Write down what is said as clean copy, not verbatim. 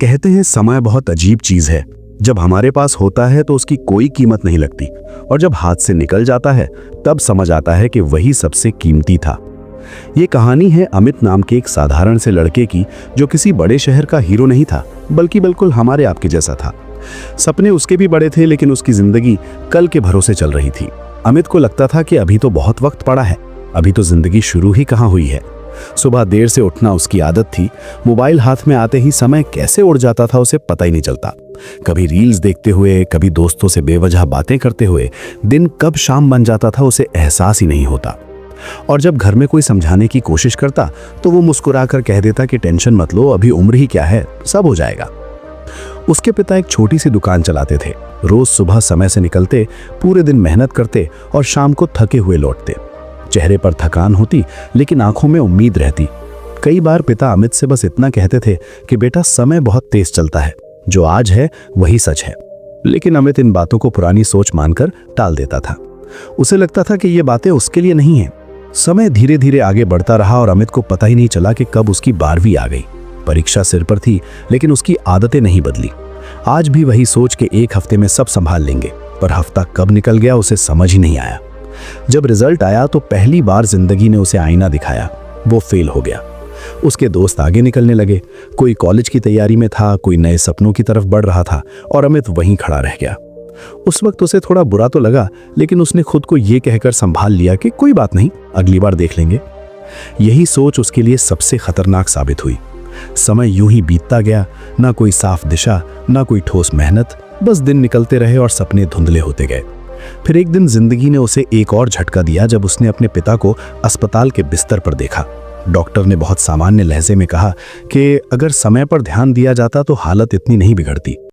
कहते हैं समय बहुत अजीब चीज है। जब हमारे पास होता है तो उसकी कोई कीमत नहीं लगती, और जब हाथ से निकल जाता है तब समझ आता है कि वही सबसे कीमती था। ये कहानी है अमित नाम के एक साधारण से लड़के की, जो किसी बड़े शहर का हीरो नहीं था, बल्कि बिल्कुल हमारे आपके जैसा था। सपने उसके भी बड़े थे, लेकिन उसकी जिंदगी कल के भरोसे चल रही थी। अमित को लगता था कि अभी तो बहुत वक्त पड़ा है, अभी तो जिंदगी शुरू ही कहाँ हुई है। सुबह देर से उठना उसकी आदत थी। मोबाइल हाथ में आते ही समय कैसे उड़ जाता था उसे पता ही नहीं चलता। कभी रील्स देखते हुए, कभी दोस्तों से बेवजह बातें करते हुए दिन कब शाम बन जाता था उसे एहसास ही नहीं होता। और जब घर में कोई समझाने की कोशिश करता तो वो मुस्कुराकर कह देता कि टेंशन मत लो, अभी उम्र ही क्या है, सब हो जाएगा। उसके पिता एक छोटी सी दुकान चलाते थे। रोज सुबह समय से निकलते, पूरे दिन मेहनत करते और शाम को थके हुए लौटते। चेहरे पर थकान होती, लेकिन आंखों में उम्मीद रहती। कई बार पिता अमित से बस इतना कहते थे कि बेटा, समय बहुत तेज चलता है, जो आज है वही सच है। लेकिन अमित इन बातों को पुरानी सोच मानकर टाल देता था। उसे लगता था कि ये बातें उसके लिए नहीं हैं। समय धीरे धीरे आगे बढ़ता रहा और अमित को पता ही नहीं चला कि कब उसकी 12वीं आ गई। परीक्षा सिर पर थी, लेकिन उसकी आदतें नहीं बदली। आज भी वही सोच के एक हफ्ते में सब संभाल लेंगे, पर हफ्ता कब निकल गया उसे समझ ही नहीं आया। जब रिजल्ट आया तो पहली बार जिंदगी ने उसे आईना दिखाया। वो फेल हो गया। उसके दोस्त आगे निकलने लगे। कोई कॉलेज की तैयारी में था, कोई नए सपनों की तरफ बढ़ रहा था, और अमित वहीं खड़ा रह गया। उस वक्त उसे थोड़ा बुरा तो लगा, लेकिन उसने खुद को ये कहकर संभाल लिया कि कोई बात नहीं, अगली बार देख लेंगे। यही सोच उसके लिए सबसे खतरनाक साबित हुई। समय यूं ही बीतता गया, ना कोई साफ दिशा, ना कोई ठोस मेहनत, बस दिन निकलते रहे और सपने धुंधले होते गए। फिर एक दिन जिंदगी ने उसे एक और झटका दिया, जब उसने अपने पिता को अस्पताल के बिस्तर पर देखा। डॉक्टर ने बहुत सामान्य लहजे में कहा कि अगर समय पर ध्यान दिया जाता तो हालत इतनी नहीं बिगड़ती।